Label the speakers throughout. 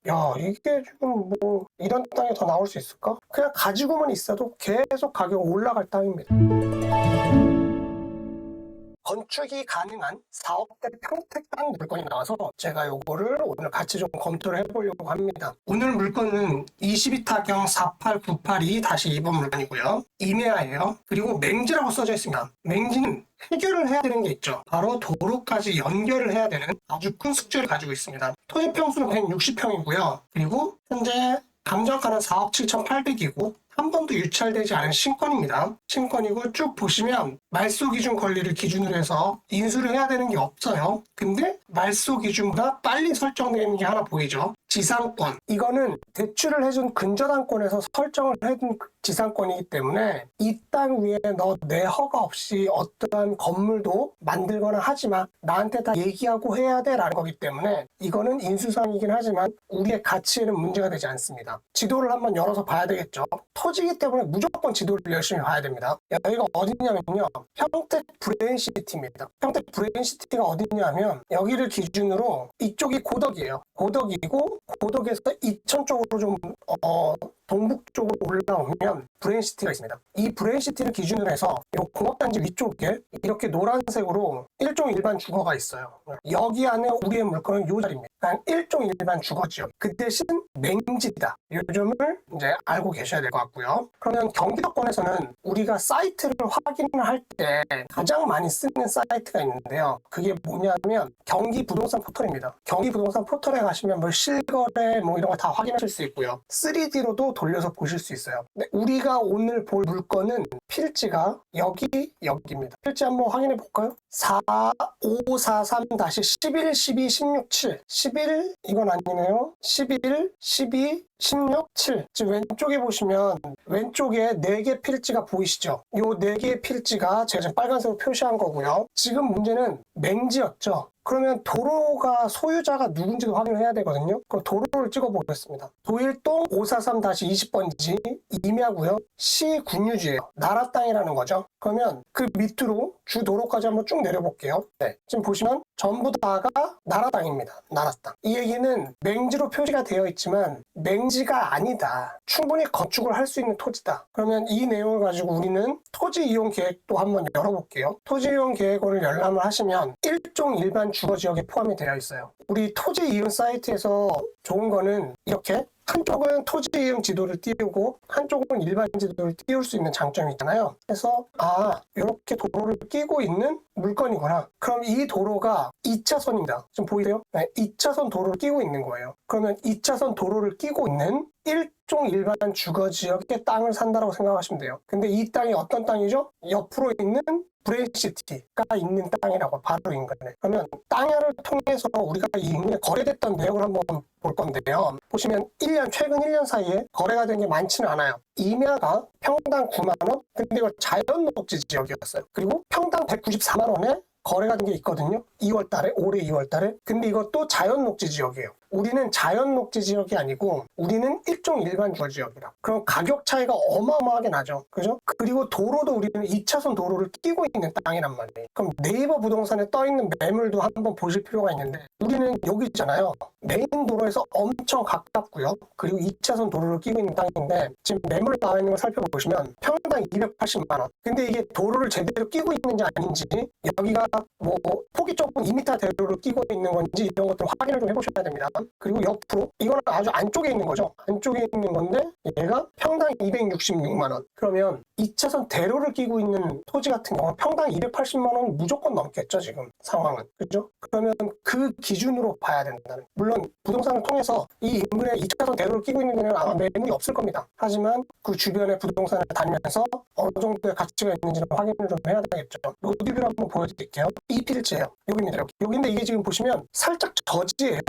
Speaker 1: 야, 이게 지금 뭐 이런 땅이 더 나올 수 있을까? 그냥 가지고만 있어도 계속 가격이 올라갈 땅입니다. 건축이 가능한 4억대 평택 땅 물건이 나와서 제가 요거를 오늘 같이 좀 검토를 해보려고 합니다. 오늘 물건은 22타경 48982-2번 물건이고요. 임야예요. 그리고 맹지라고 써져 있습니다. 맹지는 해결을 해야 되는 게 있죠. 바로 도로까지 연결을 해야 되는 아주 큰 숙제를 가지고 있습니다. 토지 평수는 160평이고요. 그리고 현재 감정가는 4억 7,800이고 한 번도 유찰되지 않은 신권입니다. 신권이고 쭉 보시면 말소 기준 권리를 기준으로 해서 인수를 해야 되는 게 없어요. 근데 말소 기준보다 빨리 설정되는 게 하나 보이죠. 지상권. 이거는 대출을 해준 근저당권에서 설정을 해둔 지상권이기 때문에 이 땅 위에 너 내 허가 없이 어떠한 건물도 만들거나 하지마. 나한테 다 얘기하고 해야 돼 라는 거기 때문에 이거는 인수상이긴 하지만 우리의 가치에는 문제가 되지 않습니다. 지도를 한번 열어서 봐야 되겠죠. 토지이기 때문에 무조건 지도를 열심히 봐야 됩니다. 여기가 어디냐면요. 평택 브레인시티입니다. 평택 브레인시티가 어디냐면 여기를 기준으로 이쪽이 고덕이에요. 고덕이고 고덕에서 이천 쪽으로 좀 동북 쪽으로 올라오면 브레인시티가 있습니다. 이 브레인시티를 기준으로 해서 이 공업단지 위쪽에 이렇게 노란색으로 일종 일반 주거가 있어요. 여기 안에 우리의 물건은 이 자리입니다. 그러니까 일종 일반 주거지역. 그 대신 맹지다. 이 점을 이제 알고 계셔야 될 것 같고요. 그러면 경기도권에서는 우리가 사이트를 확인을 할 때 가장 많이 쓰는 사이트가 있는데요. 그게 뭐냐면 경기 부동산 포털입니다. 경기 부동산 포털에 가시면 뭐 실거래 뭐 이런 거 다 확인하실 수 있고요. 3D로도 돌려서 보실 수 있어요. 근데 우리가 오늘 볼 물건은 필지가 여기입니다. 필지 한번 확인해 볼까요? 4543-11, 12, 16, 7. 11 이건 아니네요. 11, 12, 16, 7. 지금 왼쪽에 보시면 왼쪽에 4개 필지가 보이시죠? 이 4개의 필지가 제가 지금 빨간색으로 표시한 거고요. 지금 문제는 맹지였죠. 그러면 도로가 소유자가 누군지도 확인을 해야 되거든요. 그럼 도로를 찍어 보겠습니다. 도일동 543-20번지 임야고요. 시 군유지예요. 나라 땅이라는 거죠. 그러면 그 밑으로 주 도로까지 한번 쭉 내려볼게요. 네, 지금 보시면 전부 다가 나라 땅입니다. 나라 땅. 이 얘기는 맹지로 표시가 되어 있지만 맹지가 아니다. 충분히 건축을 할 수 있는 토지다. 그러면 이 내용을 가지고 우리는 토지 이용 계획도 한번 열어볼게요. 토지 이용 계획을 열람을 하시면 일종 일반 주거지역에 포함이 되어 있어요. 우리 토지 이용 사이트에서 좋은 거는 이렇게 한쪽은 토지 이용 지도를 띄우고 한쪽은 일반 지도를 띄울 수 있는 장점이 있잖아요. 그래서 이렇게 도로를 끼고 있는 물건이구나. 그럼 이 도로가 2차선입니다. 좀 보이세요? 네, 2차선 도로를 끼고 있는 거예요. 그러면 2차선 도로를 끼고 있는 일종 일반 주거지역의 땅을 산다고 생각하시면 돼요. 근데 이 땅이 어떤 땅이죠? 옆으로 있는 브레인시티가 있는 땅이라고 바로 인근에. 그러면 땅야를 통해서 우리가 이 인근에 거래됐던 내역을 한번 볼 건데요. 보시면 최근 1년 사이에 거래가 된 게 많지는 않아요. 임야가 평당 9만 원, 근데 이거 자연녹지 지역이었어요. 그리고 평당 194만 원에 거래가 된 게 있거든요. 2월 달에, 올해 2월 달에. 근데 이것도 자연녹지 지역이에요. 우리는 자연녹지 지역이 아니고 우리는 일종 일반 주거 지역이라. 그럼 가격 차이가 어마어마하게 나죠. 그죠? 그리고 도로도 우리는 2차선 도로를 끼고 있는 땅이란 말이에요. 그럼 네이버 부동산에 떠 있는 매물도 한번 보실 필요가 있는데 우리는 여기 있잖아요. 메인 도로에서 엄청 가깝고요. 그리고 2차선 도로를 끼고 있는 땅인데 지금 매물 나와 있는 걸 살펴보시면 평당 280만 원. 근데 이게 도로를 제대로 끼고 있는지 아닌지 여기가 뭐 폭이 좁은 2m 대로를 끼고 있는 건지 이런 것들 확인을 좀 해보셔야 됩니다. 그리고 옆으로 이거는 아주 안쪽에 있는 거죠. 안쪽에 있는 건데 얘가 평당 266만 원. 그러면 2차선 대로를 끼고 있는 토지 같은 경우 평당 280만 원 무조건 넘겠죠. 지금 상황은. 그죠? 그러면 그 기준으로 봐야 된다는. 물론 부동산을 통해서 이 인근에 2차선 대로를 끼고 있는 데는 아마 매물이 없을 겁니다. 하지만 그 주변의 부동산을 다니면서 어느 정도의 가치가 있는지를 확인을 좀 해야 되겠죠. 로드뷰를 한번 보여드릴게요. 이 필지예요. 여기입니다. 여기인데 이게 지금 보시면 살짝 저지예요.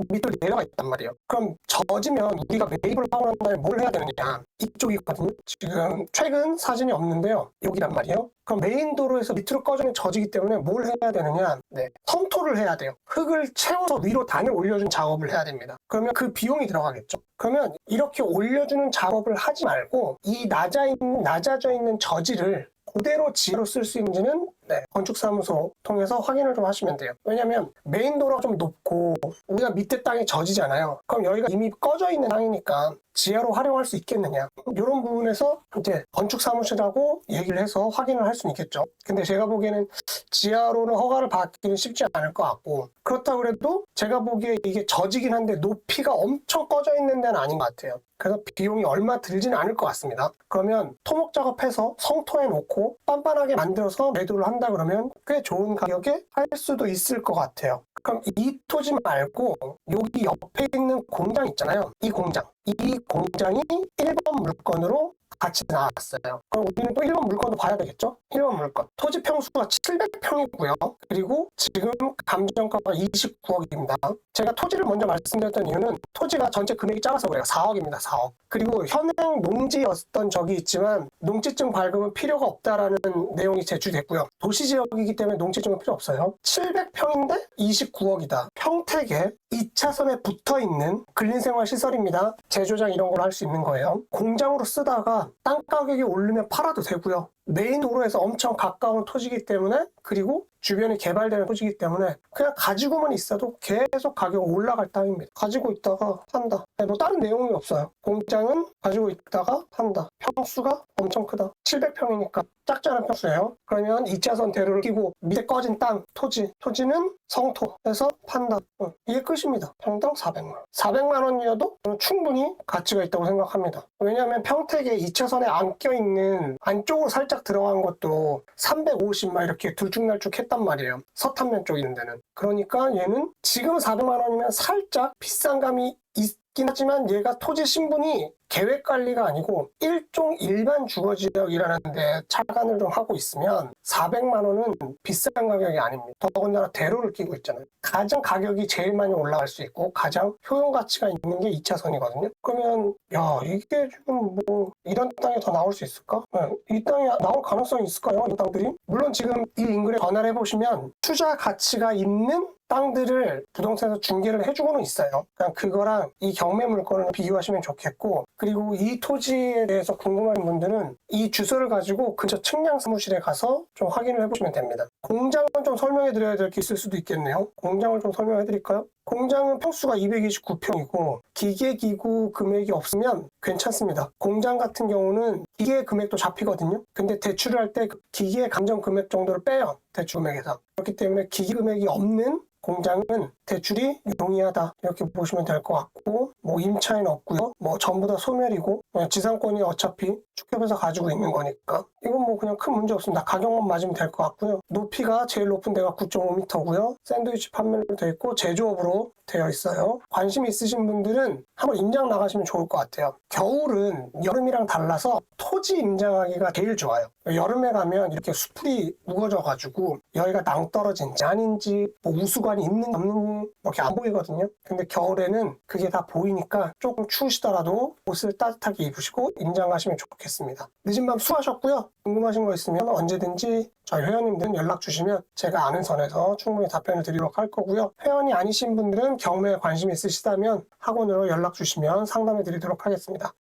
Speaker 1: 밑으로 내려가 있단 말이에요. 그럼 젖으면 우리가 매입을 하고 난 다음에 뭘 해야 되느냐. 이쪽이거든요. 지금 최근 사진이 없는데요. 여기란 말이에요. 그럼 메인 도로에서 밑으로 꺼지면 젖이기 때문에 뭘 해야 되느냐. 네, 성토를 해야 돼요. 흙을 채워서 위로 단을 올려준 작업을 해야 됩니다. 그러면 그 비용이 들어가겠죠. 그러면 이렇게 올려주는 작업을 하지 말고 이 낮아져 있는 저지를 그대로 지로 쓸 수 있는지는 네, 건축사무소 통해서 확인을 좀 하시면 돼요. 왜냐면 메인 도로가 좀 높고 우리가 밑에 땅이 젖이잖아요. 그럼 여기가 이미 꺼져 있는 땅이니까 지하로 활용할 수 있겠느냐, 이런 부분에서 이제 건축사무실하고 얘기를 해서 확인을 할 수는 있겠죠. 근데 제가 보기에는 지하로는 허가를 받기는 쉽지 않을 것 같고, 그렇다고 해도 제가 보기에 이게 젖이긴 한데 높이가 엄청 꺼져 있는 데는 아닌 것 같아요. 그래서 비용이 얼마 들지는 않을 것 같습니다. 그러면 토목 작업해서 성토해 놓고 빤빤하게 만들어서 매도를 한다 그러면 꽤 좋은 가격에 할 수도 있을 것 같아요. 그럼 이 토지 말고 여기 옆에 있는 공장 있잖아요. 이 공장이 1번 물건으로 같이 나왔어요. 그럼 우리는 또 1번 물건도 봐야 되겠죠? 1번 물건. 토지 평수가 700평이고요. 그리고 지금 감정가가 29억입니다. 제가 토지를 먼저 말씀드렸던 이유는 토지가 전체 금액이 작아서 그래요. 4억입니다. 4억. 그리고 현행 농지였던 적이 있지만 농지증 발급은 필요가 없다라는 내용이 제출됐고요. 도시지역이기 때문에 농지증은 필요 없어요. 700평인데 29억이다. 평택에 2차선에 붙어있는 근린생활시설입니다. 제조장 이런 걸 할 수 있는 거예요. 공장으로 쓰다가 땅 가격이 오르면 팔아도 되고요. 메인 도로에서 엄청 가까운 토지이기 때문에, 그리고 주변이 개발되는 토지이기 때문에 그냥 가지고만 있어도 계속 가격이 올라갈 땅입니다. 가지고 있다가 판다. 뭐 다른 내용이 없어요. 공장은 가지고 있다가 판다. 평수가 엄청 크다. 700평이니까 작잖은 평수예요. 그러면 2차선 대로를 끼고 밑에 꺼진 땅, 토지는 성토해서 판다. 이게 끝입니다. 평당 400만 원. 400만 원이어도 충분히 가치가 있다고 생각합니다. 왜냐하면 평택에 2차선에 안 껴있는 안쪽으로 살짝 들어간 것도 350만 이렇게 둘쭉날쭉 했단 말이에요. 서탄면 쪽 있는 데는. 그러니까 얘는 지금 400만 원이면 살짝 비싼 감이 있긴 하지만 얘가 토지 신분이 계획관리가 아니고 일종 일반 주거지역이라는데 착안을 좀 하고 있으면 400만 원은 비싼 가격이 아닙니다. 더군다나 대로를 끼고 있잖아요. 가장 가격이 제일 많이 올라갈 수 있고 가장 효용가치가 있는 게 2차선이거든요. 그러면 야, 이게 지금 뭐 이런 땅이 더 나올 수 있을까? 이 땅이 나올 가능성이 있을까요? 이 땅들이? 물론 지금 이 인근에 전화를 해보시면 투자 가치가 있는 땅들을 부동산에서 중개를 해주고는 있어요. 그냥 그거랑 이 경매 물건을 비교하시면 좋겠고, 그리고 이 토지에 대해서 궁금한 분들은 이 주소를 가지고 근처 측량 사무실에 가서 좀 확인을 해보시면 됩니다. 공장은 좀 설명해 드려야 될 게 있을 수도 있겠네요. 공장을 좀 설명해 드릴까요? 공장은 평수가 229평이고 기계기구 금액이 없으면 괜찮습니다. 공장 같은 경우는 기계 금액도 잡히거든요. 근데 대출을 할 때 기계 감정 금액 정도를 빼요. 대출 금액에서. 그렇기 때문에 기계 금액이 없는 공장은 대출이 용이하다, 이렇게 보시면 될 것 같고, 뭐 임차인 없고요. 뭐 전부 다 소멸이고 지상권이 어차피 축협에서 가지고 있는 거니까 이건 뭐 그냥 큰 문제 없습니다. 가격만 맞으면 될 것 같고요. 높이가 제일 높은 데가 9.5m고요. 샌드위치 판매로 되어 있고 제조업으로 되어 있어요. 관심 있으신 분들은 한번 임장 나가시면 좋을 것 같아요. 겨울은 여름이랑 달라서 토지 임장하기가 제일 좋아요. 여름에 가면 이렇게 수풀이 우거져가지고 여기가 낭떠러진지 아닌지 뭐 우수관이 있는지 없는지 이렇게 안 보이거든요. 근데 겨울에는 그게 다 보이니까 조금 추우시더라도 옷을 따뜻하게 입으시고 임장하시면 좋겠습니다. 늦은 밤 수고하셨고요. 궁금하신 거 있으면 언제든지 저희 회원님들은 연락 주시면 제가 아는 선에서 충분히 답변을 드리도록 할 거고요. 회원이 아니신 분들은 경매에 관심이 있으시다면 학원으로 연락 주시면 상담해 드리도록 하겠습니다.